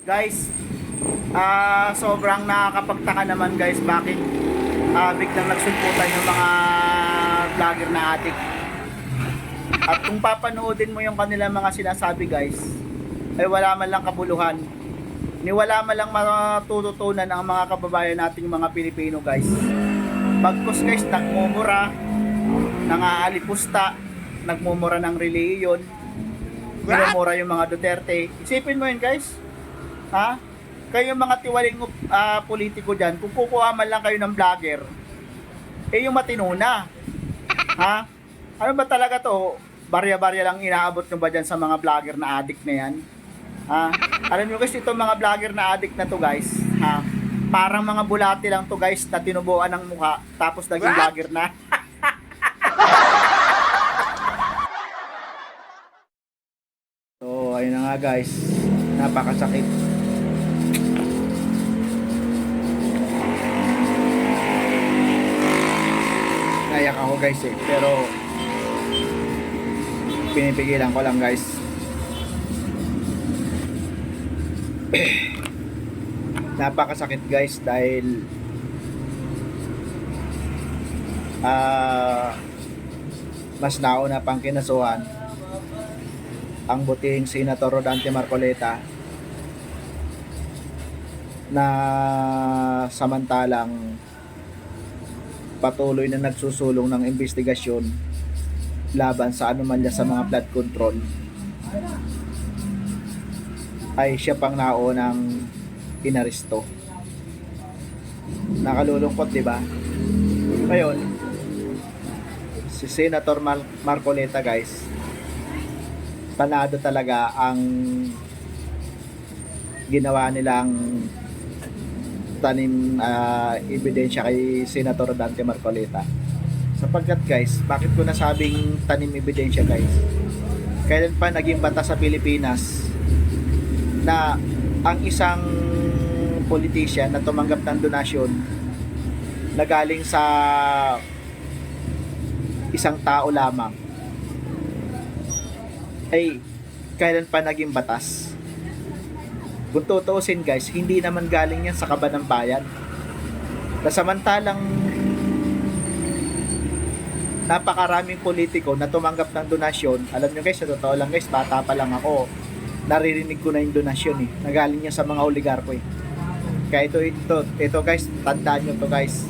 Guys, sobrang nakakapagtaka naman guys bakit biglang nagsulputan yung mga vlogger na adik. At kung papanoodin mo yung kanilang mga sinasabi guys, ay wala man lang kabuluhan. Ni wala man lang matututunan ang mga kababayan nating mga Pilipino guys. Bagkus guys, nagmumura, nangaalipusta, nagmumura ng reliyon, minumura yung mga Duterte. Isipin mo yun guys. Ha? Kayo mga tiwaling politiko dyan, kung kukuha man lang kayo ng vlogger, yung matino na. Ha? Ano ba talaga to? Barya-barya lang inaabot nyo ba dyan sa mga vlogger na addict na yan? Ha? Alam nyo guys, itong mga vlogger na addict na to guys, ha? Parang mga bulati lang to guys na tinubuan ng mukha tapos naging vlogger na. So, ayun na nga guys, napakasakit. Nayak ako guys pero pinipigilan ko lang guys. Napakasakit guys dahil mas nauna pang kinasuhan ang butihing Senator Rodante Marcoleta na samantalang patuloy na nagsusulong ng investigasyon laban sa anomalya sa mga flood control, ay siya pang naunang inaresto. Nakalulungkot, di ba? Ngayon, si Senator Marcoleta guys, panado talaga ang ginawa nilang tanim ebidensya kay Senator Dante Marcoleta. Sapagkat guys, bakit ko nasabing tanim ebidensya guys? Kailan pa naging batas sa Pilipinas na ang isang politician na tumanggap ng donasyon na galing sa isang tao lamang ay kailan pa naging batas? Kung tutuusin guys, hindi naman galing yan sa kaban ng bayan. Samantalang napakaraming politiko na tumanggap ng donasyon. Alam nyo guys, sa totoo lang guys, bata pa lang ako, naririnig ko na yung donasyon nagaling niya sa mga oligarko Kaya ito guys, tandaan nyo to guys.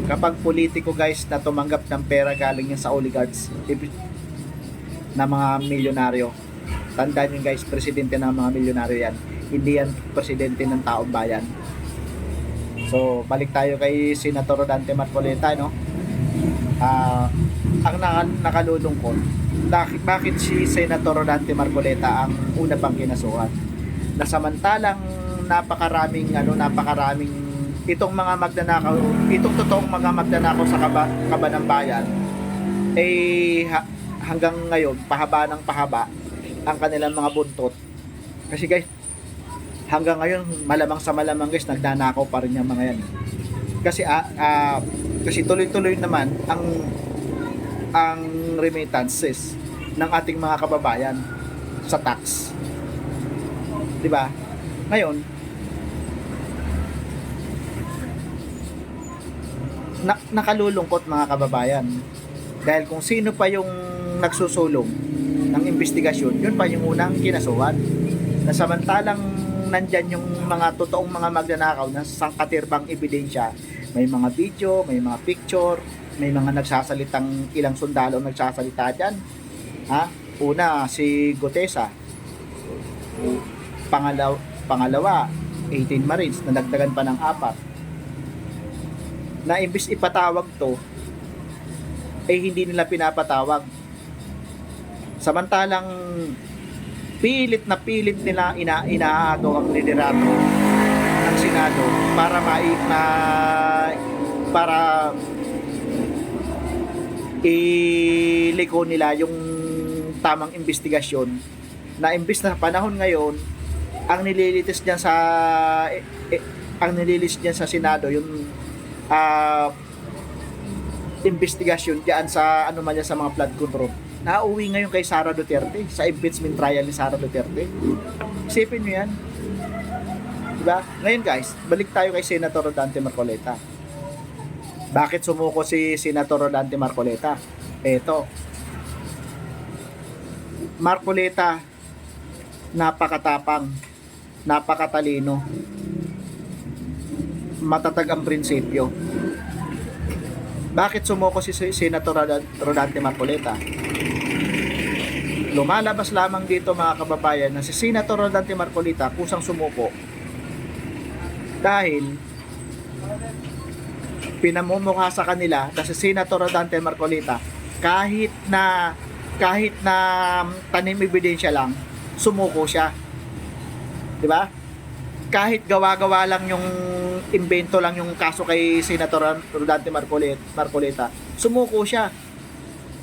Kapag politiko guys na tumanggap ng pera galing niya sa oligarchs na mga milyonaryo, tandaan nyo guys, presidente ng mga milyonaryo yan. Hindi yan presidente ng taong bayan. So, balik tayo kay Senator Rodante Marcoleta, no? Ang nakalulungkot, bakit si Senator Rodante Marcoleta ang una pang kinasuhan? Na samantalang napakaraming itong mga magnanakaw, itong totoong mga magnanakaw sa kaba ng bayan, hanggang ngayon, pahaba ng pahaba ang kanilang mga buntot. Kasi guys, hanggang ngayon, malamang sa malamang guys, nagnanakaw pa rin yung mga yan. Kasi tuloy-tuloy naman ang remittances ng ating mga kababayan sa tax. 'Di ba? Ngayon, nakalulungkot mga kababayan. Dahil kung sino pa yung nagsusulong ng investigasyon, yun pa yung unang kinasuhan. Na samantalang nandyan yung mga totoong mga magnanakaw na sangkatirbang ebidensya, may mga video, may mga picture, may mga nagsasalitang ilang sundalo nagsasalita dyan. Una, si Gutesa. Pangalawa, 18 Marines, nadagdagan pa ng 4. Na imbis ipatawag to, hindi nila pinapatawag. Samantalang pilit nila inaagaw ang liderato ng Senado para iliko nila yung tamang investigasyon, na imbis na panahon ngayon ang nililitis diyan sa Senado yung investigasyon diyan sa anomalya sa mga flood control. Nauwi ngayon kay Sara Duterte sa impeachment trial ni Sara Duterte. Isipin nyo yan. Diba? Ngayon guys, balik tayo kay Senator Rodante Marcoleta. Bakit sumuko si Senator Rodante Marcoleta? Eto, Marcoleta, napakatapang, napakatalino, matatag ang prinsipyo. Bakit sumuko si Senator Rodante Marcoleta? Lumalabas lamang dito mga kababayan na si Senator Rodante Marcoleta kusang sumuko dahil pinamumukha sa kanila na si Senator Rodante Marcoleta kahit na tanim ebidensya lang, sumuko siya. 'Di ba? Kahit gawa-gawa lang yung invento lang yung kaso kay Senator Rodante Marcoleta, sumuko siya.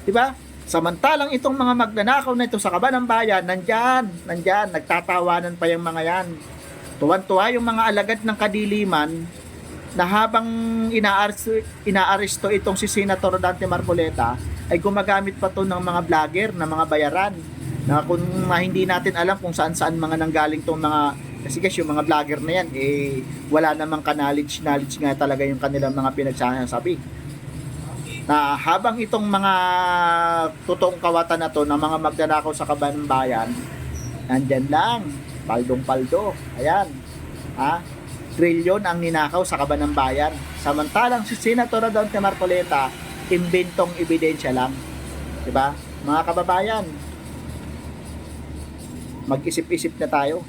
'Di ba? Samantalang itong mga magnanakaw na ito sa kaban ng bayan, nandyan, nagtatawanan pa yung mga yan. Tuwan-tuwa yung mga alagad ng kadiliman na habang inaaresto itong si Senator Rodante Marcoleta, ay gumagamit pa to ng mga vlogger, na mga bayaran, na kung hindi natin alam kung saan-saan mga nanggaling tong mga, kasi guys, yung mga vlogger na yan, wala namang knowledge nga talaga yung kanilang mga pinagsasabi. Na habang itong mga totoong kawatan na to ng mga magnanakaw sa kaban ng bayan, nandyan lang, paldong-paldo, ayan, trilyon ang ninakaw sa kaban ng bayan. Samantalang si Senator Rodante Marcoleta, imbentong ebidensya lang. Diba? Mga kababayan, mag-isip-isip na tayo.